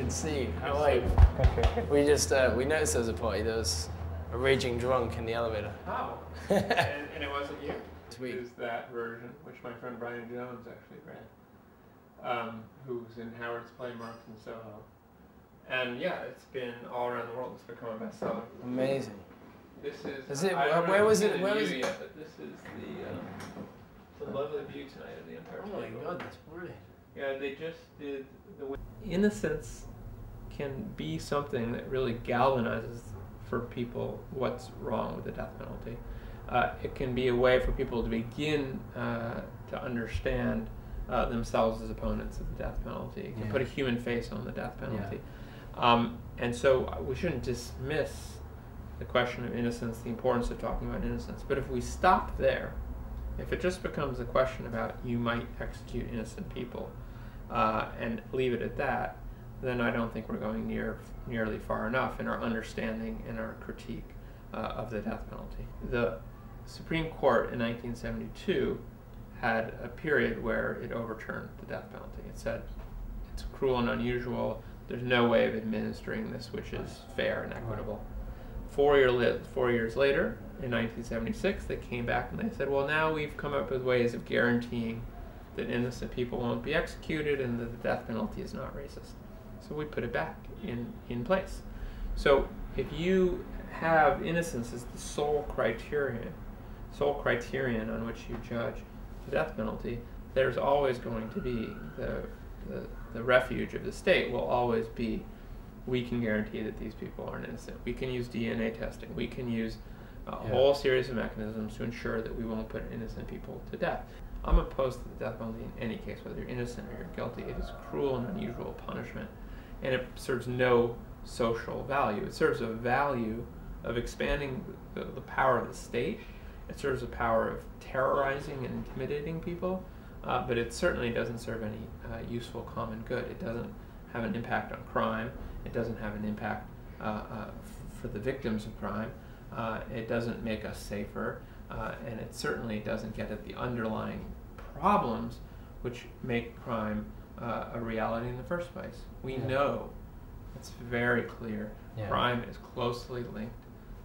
can see. How are you? We just we noticed there was a party. There was a raging drunk in the elevator. Oh, and it wasn't you. Sweet. It was that version, which my friend Brian Jones actually read, who's in Howard's play Marks in Soho. And yeah, it's been all around the world. It's become a bestseller. Amazing. This is. Is it? Where was it? Where was it? Yet, but this is the lovely view tonight of the Empire State Building. Oh my God, that's brilliant. Yeah, they just did the way. Innocence can be something that really galvanizes for people what's wrong with the death penalty. It can be a way for people to begin to understand themselves as opponents of the death penalty. It can put a human face on the death penalty. And so we shouldn't dismiss the question of innocence, the importance of talking about innocence. But if we stop there, if it just becomes a question about you might execute innocent people and leave it at that, then I don't think we're going nearly far enough in our understanding and our critique of the death penalty. The Supreme Court in 1972 had a period where it overturned the death penalty. It said it's cruel and unusual. There's no way of administering this which is fair and equitable. 4 years later, in 1976, they came back and they said, well, now we've come up with ways of guaranteeing that innocent people won't be executed and that the death penalty is not racist. So we put it back in place. So if you have innocence as the sole criterion on which you judge the death penalty, there's always going to be the refuge of the state will always be, we can guarantee that these people aren't innocent. We can use DNA testing. We can use a whole series of mechanisms to ensure that we won't put innocent people to death. I'm opposed to the death penalty in any case, whether you're innocent or you're guilty. It is cruel and unusual punishment, and it serves no social value. It serves a value of expanding the power of the state. It serves a power of terrorizing and intimidating people, but it certainly doesn't serve any useful common good. It doesn't have an impact on crime. It doesn't have an impact for the victims of crime. It doesn't make us safer, and it certainly doesn't get at the underlying problems which make crime a reality in the first place. We know, it's very clear, crime is closely linked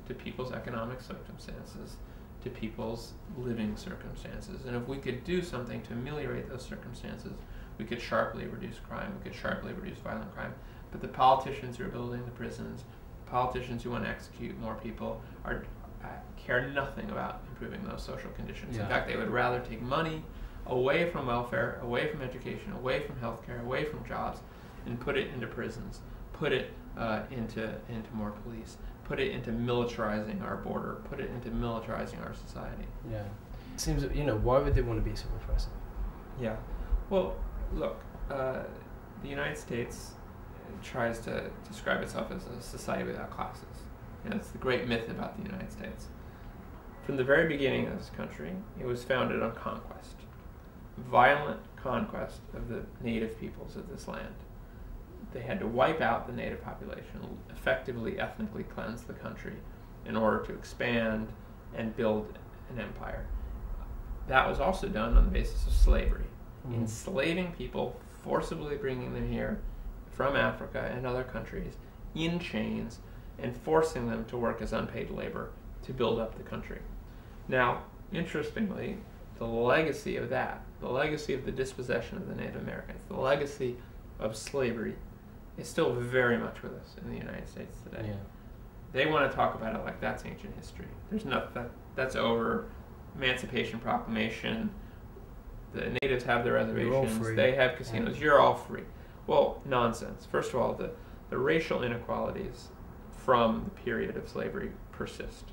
to people's economic circumstances, to people's living circumstances. And if we could do something to ameliorate those circumstances, we could sharply reduce crime, we could sharply reduce violent crime. But the politicians who are building the prisons, the politicians who want to execute more people, care nothing about improving those social conditions. In fact, they would rather take money away from welfare, away from education, away from healthcare, away from jobs, and put it into prisons, put it into more police, put it into militarizing our border, put it into militarizing our society. Yeah. It seems that, why would they want to be so repressive? Yeah. Well, look, the United States tries to describe itself as a society without classes. It's the great myth about the United States. From the very beginning of this country, it was founded on conquest. Violent conquest of the native peoples of this land. They had to wipe out the native population, effectively ethnically cleanse the country in order to expand and build an empire. That was also done on the basis of slavery. Enslaving people, forcibly bringing them here from Africa and other countries in chains and forcing them to work as unpaid labor to build up the country. Now, interestingly, the legacy of that, the legacy of the dispossession of the Native Americans, the legacy of slavery is still very much with us in the United States today. Yeah. They want to talk about it like that's ancient history. There's that's over. Emancipation Proclamation. The natives have their reservations. They have casinos. You're all free. Well, nonsense. First of all, the racial inequalities from the period of slavery persist.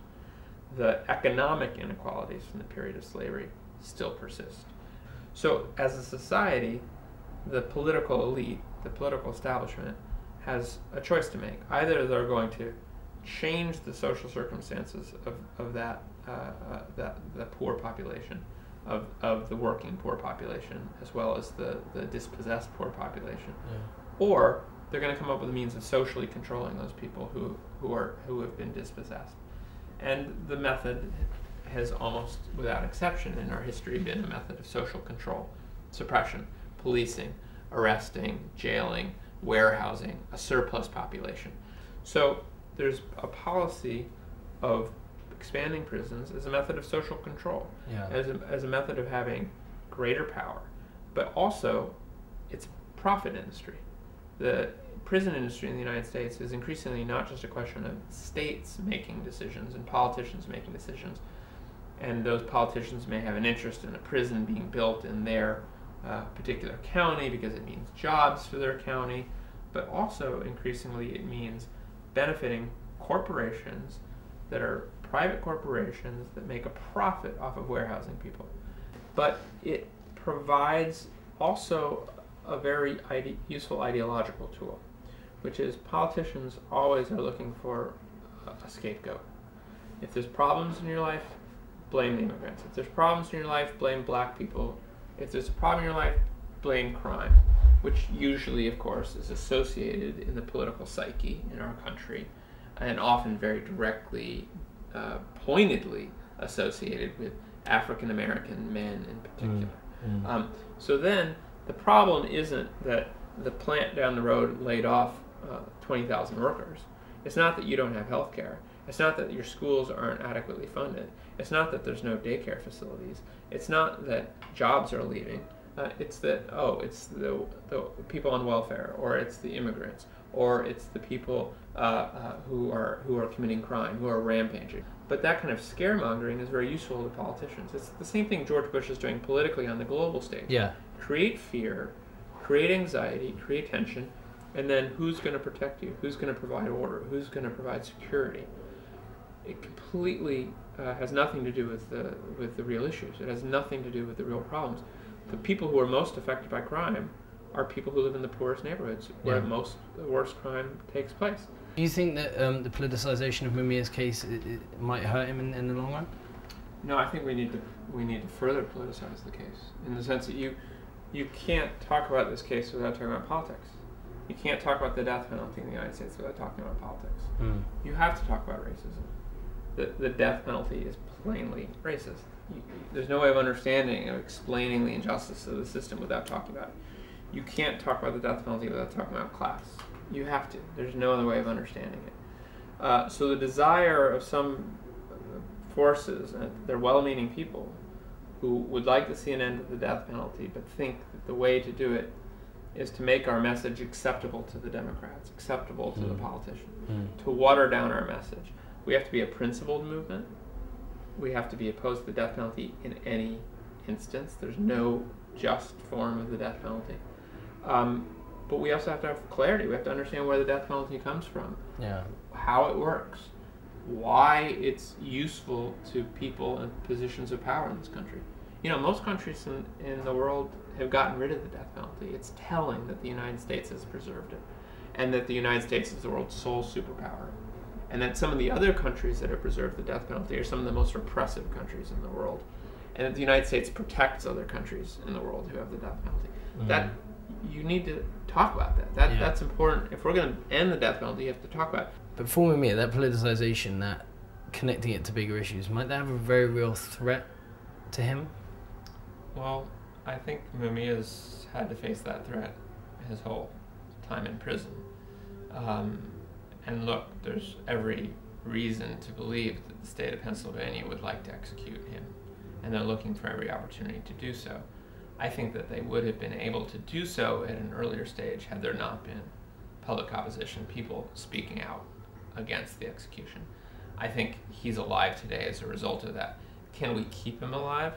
The economic inequalities from the period of slavery still persist. So as a society, the political elite, the political establishment, has a choice to make. Either they're going to change the social circumstances of the poor population, of the working poor population, as well as the dispossessed poor population, or they're going to come up with a means of socially controlling those people who have been dispossessed. And the method has almost without exception in our history been a method of social control, suppression, policing, arresting, jailing, warehousing a surplus population. So there's a policy of expanding prisons as a method of social control, as a method of having greater power, but also it's a profit industry. The prison industry in the United States is increasingly not just a question of states making decisions and politicians making decisions, and those politicians may have an interest in a prison being built in their particular county because it means jobs for their county, but also increasingly it means benefiting corporations that are private corporations that make a profit off of warehousing people. But it provides also a very useful ideological tool, which is politicians always are looking for a scapegoat. If there's problems in your life, blame the immigrants. If there's problems in your life, blame black people. If there's a problem in your life, blame crime, which usually, of course, is associated in the political psyche in our country and often very directly, pointedly associated with African American men in particular. So then the problem isn't that the plant down the road laid off 20,000 workers. It's not that you don't have health care. It's not that your schools aren't adequately funded. It's not that there's no daycare facilities. It's not that jobs are leaving. It's that, it's the people on welfare, or it's the immigrants, or it's the people who are committing crime, who are rampaging. But that kind of scaremongering is very useful to politicians. It's the same thing George Bush is doing politically on the global stage. Yeah. Create fear, create anxiety, create tension, and then who's going to protect you? Who's going to provide order? Who's going to provide security? It completely has nothing to do with the real issues. It has nothing to do with the real problems. The people who are most affected by crime are people who live in the poorest neighborhoods where the worst crime takes place. Do you think that the politicization of Mumir's case it might hurt him in the long run? No, I think we need to further politicize the case, in the sense that you can't talk about this case without talking about politics. You can't talk about the death penalty in the United States without talking about politics. You have to talk about racism. The death penalty is plainly racist. There's no way of understanding, of explaining the injustice of the system without talking about it. You can't talk about the death penalty without talking about class. You have to. There's no other way of understanding it. So the desire of some forces, and they're well-meaning people, who would like to see an end to the death penalty, but think that the way to do it is to make our message acceptable to the Democrats, acceptable to the politicians, to water down our message. We have to be a principled movement. We have to be opposed to the death penalty in any instance. There's no just form of the death penalty. But we also have to have clarity. We have to understand where the death penalty comes from, how it works, why it's useful to people in positions of power in this country. You know, most countries in the world have gotten rid of the death penalty. It's telling that the United States has preserved it, and that the United States is the world's sole superpower. And that some of the other countries that have preserved the death penalty are some of the most repressive countries in the world. And that the United States protects other countries in the world who have the death penalty. That you need to talk about that. That's important. If we're going to end the death penalty, you have to talk about it. But for me, that politicization, that connecting it to bigger issues, might that have a very real threat to him? Well, I think Mumir's had to face that threat his whole time in prison. And look, there's every reason to believe that the state of Pennsylvania would like to execute him, and they're looking for every opportunity to do so. I think that they would have been able to do so at an earlier stage had there not been public opposition, people speaking out against the execution. I think he's alive today as a result of that. Can we keep him alive?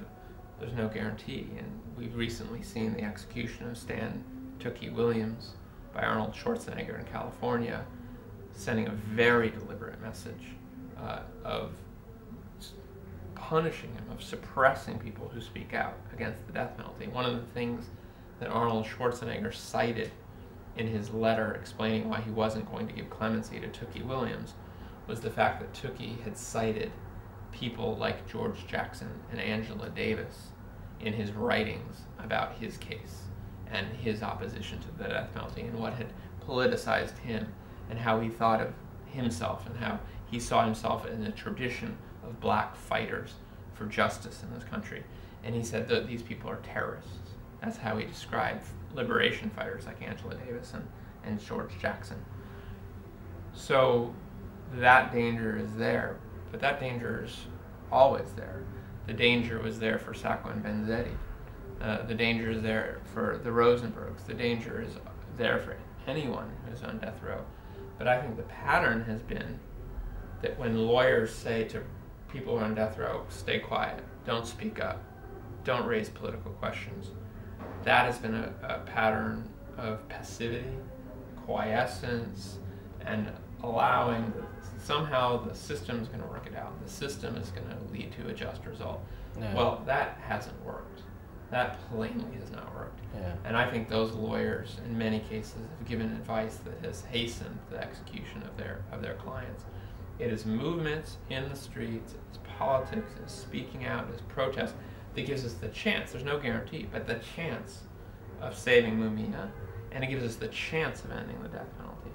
There's no guarantee, and we've recently seen the execution of Stan Tookie Williams by Arnold Schwarzenegger in California, sending a very deliberate message of punishing him, of suppressing people who speak out against the death penalty. One of the things that Arnold Schwarzenegger cited in his letter explaining why he wasn't going to give clemency to Tookie Williams was the fact that Tookie had cited people like George Jackson and Angela Davis in his writings about his case and his opposition to the death penalty, and what had politicized him, and how he thought of himself, and how he saw himself in a tradition of black fighters for justice in this country. And he said that these people are terrorists. That's how he described liberation fighters like Angela Davis and George Jackson. So that danger is there, but that danger is always there. The danger was there for Sacco and Vanzetti. The danger is there for the Rosenbergs. The danger is there for anyone who's on death row. But I think the pattern has been that when lawyers say to people who are on death row, stay quiet, don't speak up, don't raise political questions, that has been a pattern of passivity, quiescence, and allowing somehow the system's going to work it out. The system is going to lead to a just result. Yeah. Well, that hasn't worked. That plainly has not worked. Yeah. And I think those lawyers, in many cases, have given advice that has hastened the execution of their clients. It is movements in the streets, it's politics, it's speaking out, it's protest that gives us the chance, there's no guarantee, but the chance of saving Mumia, and it gives us the chance of ending the death penalty.